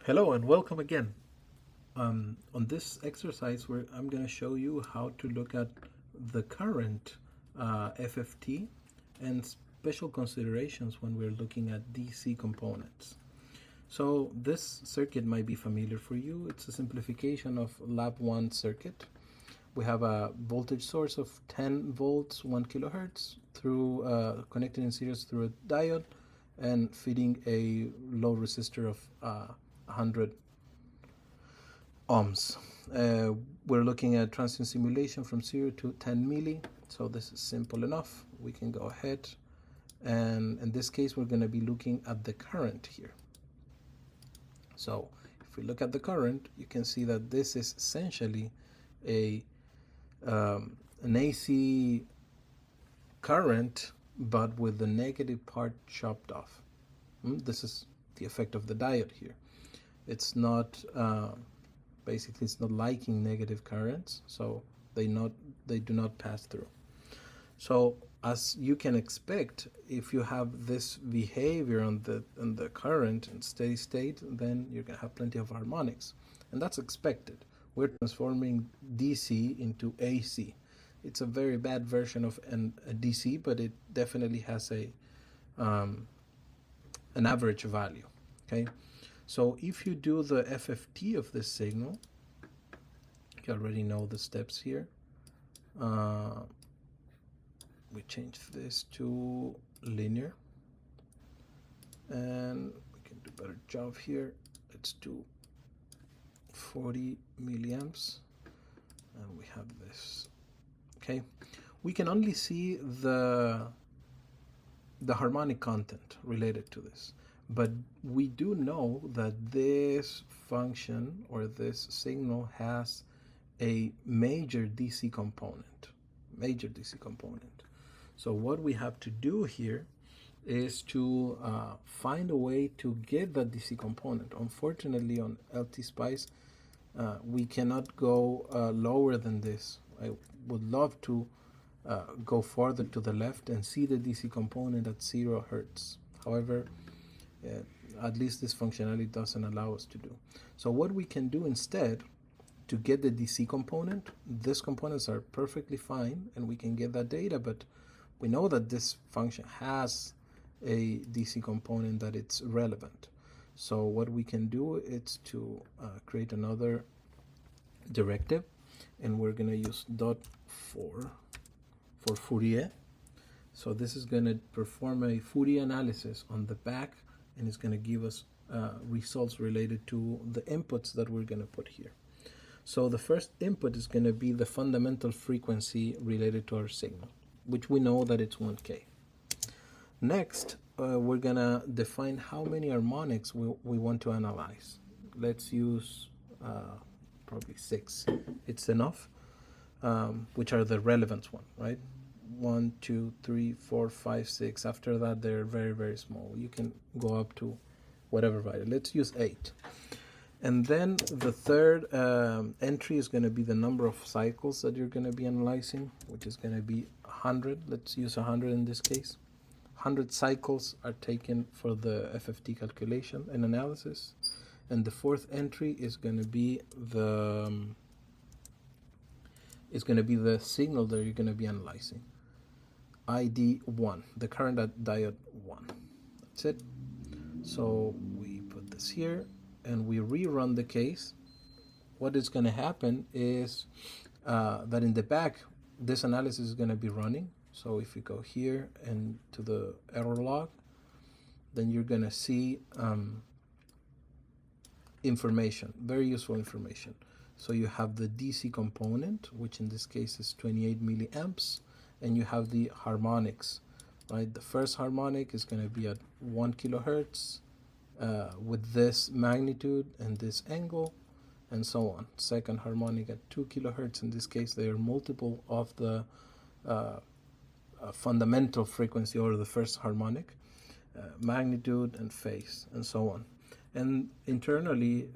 Hello and welcome again. On this exercise, I'm going to show you how to look at the current FFT and special considerations when we're looking at DC components. So this circuit might be familiar for you. It's a simplification of Lab 1 circuit. We have a voltage source of 10 volts, 1 kilohertz, through connected in series through a diode and feeding a load resistor of 100 ohms. We're looking at transient simulation from 0 to 10 milli, so this is simple enough. We can go ahead, and in this case we're going to be looking at the current here. So if we look at the current, you can see that this is essentially an AC current, but with the negative part chopped off. This is the effect of the diode here. It's not basically it's not liking negative currents, so they do not pass through. So as you can expect, if you have this behavior on the current in steady state, then you're gonna have plenty of harmonics, and that's expected. We're transforming DC into AC. It's a very bad version of a DC, but it definitely has an average value. Okay. So if you do the FFT of this signal, you already know the steps here. We change this to linear, and we can do a better job here. Let's do 40 milliamps, and we have this. Okay, we can only see the harmonic content related to this. But we do know that this function or this signal has a major DC component. So what we have to do here is to find a way to get that DC component. Unfortunately, on LTspice, we cannot go lower than this. I would love to go farther to the left and see the DC component at 0 hertz. However, at least this functionality doesn't allow us to do. So what we can do instead to get the DC component, these components are perfectly fine and we can get that data, but we know that this function has a DC component that it's relevant. So what we can do is to create another directive, and we're going to use dot for Fourier. So this is going to perform a Fourier analysis on the back, and it's going to give us results related to the inputs that we're going to put here. So the first input is going to be the fundamental frequency related to our signal, which we know that it's 1K. Next, we're going to define how many harmonics we want to analyze. Let's use probably 6. It's enough, which are the relevant one, right? 1, 2, 3, 4, 5, 6. After that, they're very, very small. You can go up to whatever value. Let's use 8. And then the third entry is going to be the number of cycles that you're going to be analyzing, which is going to be 100. Let's use 100 in this case. 100 cycles are taken for the FFT calculation and analysis. And the fourth entry is going to be the signal that you're going to be analyzing. ID1, the current at diode 1. That's it. So we put this here and we rerun the case. What is going to happen is that in the back, this analysis is going to be running. So if you go here and to the error log, then you're going to see information, very useful information. So you have the DC component, which in this case is 28 milliamps, and you have the harmonics, right? The first harmonic is going to be at 1 kilohertz with this magnitude and this angle, and so on. Second harmonic at 2 kilohertz. In this case, they are multiple of the fundamental frequency or the first harmonic, magnitude and phase, and so on. And internally,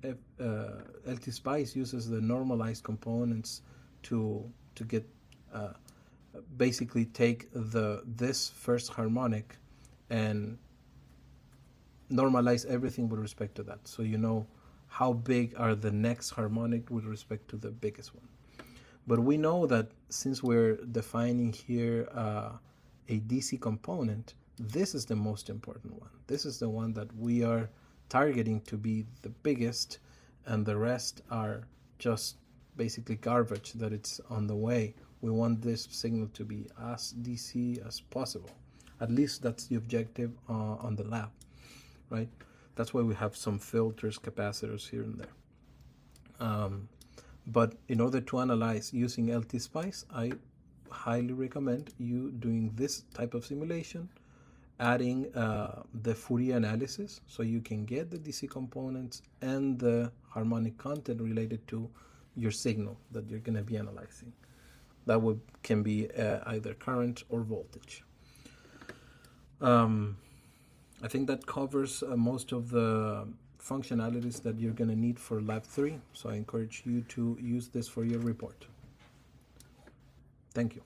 LTspice uses the normalized components to get basically take this first harmonic and normalize everything with respect to that. So you know how big are the next harmonic with respect to the biggest one. But we know that since we're defining here a DC component, this is the most important one. This is the one that we are targeting to be the biggest, and the rest are just basically garbage that it's on the way. We want this signal to be as DC as possible. At least that's the objective on the lab, right? That's why we have some filters, capacitors here and there. But in order to analyze using LTspice, I highly recommend you doing this type of simulation, adding the Fourier analysis so you can get the DC components and the harmonic content related to your signal that you're going to be analyzing. That can be either current or voltage. I think that covers most of the functionalities that you're going to need for Lab 3. So I encourage you to use this for your report. Thank you.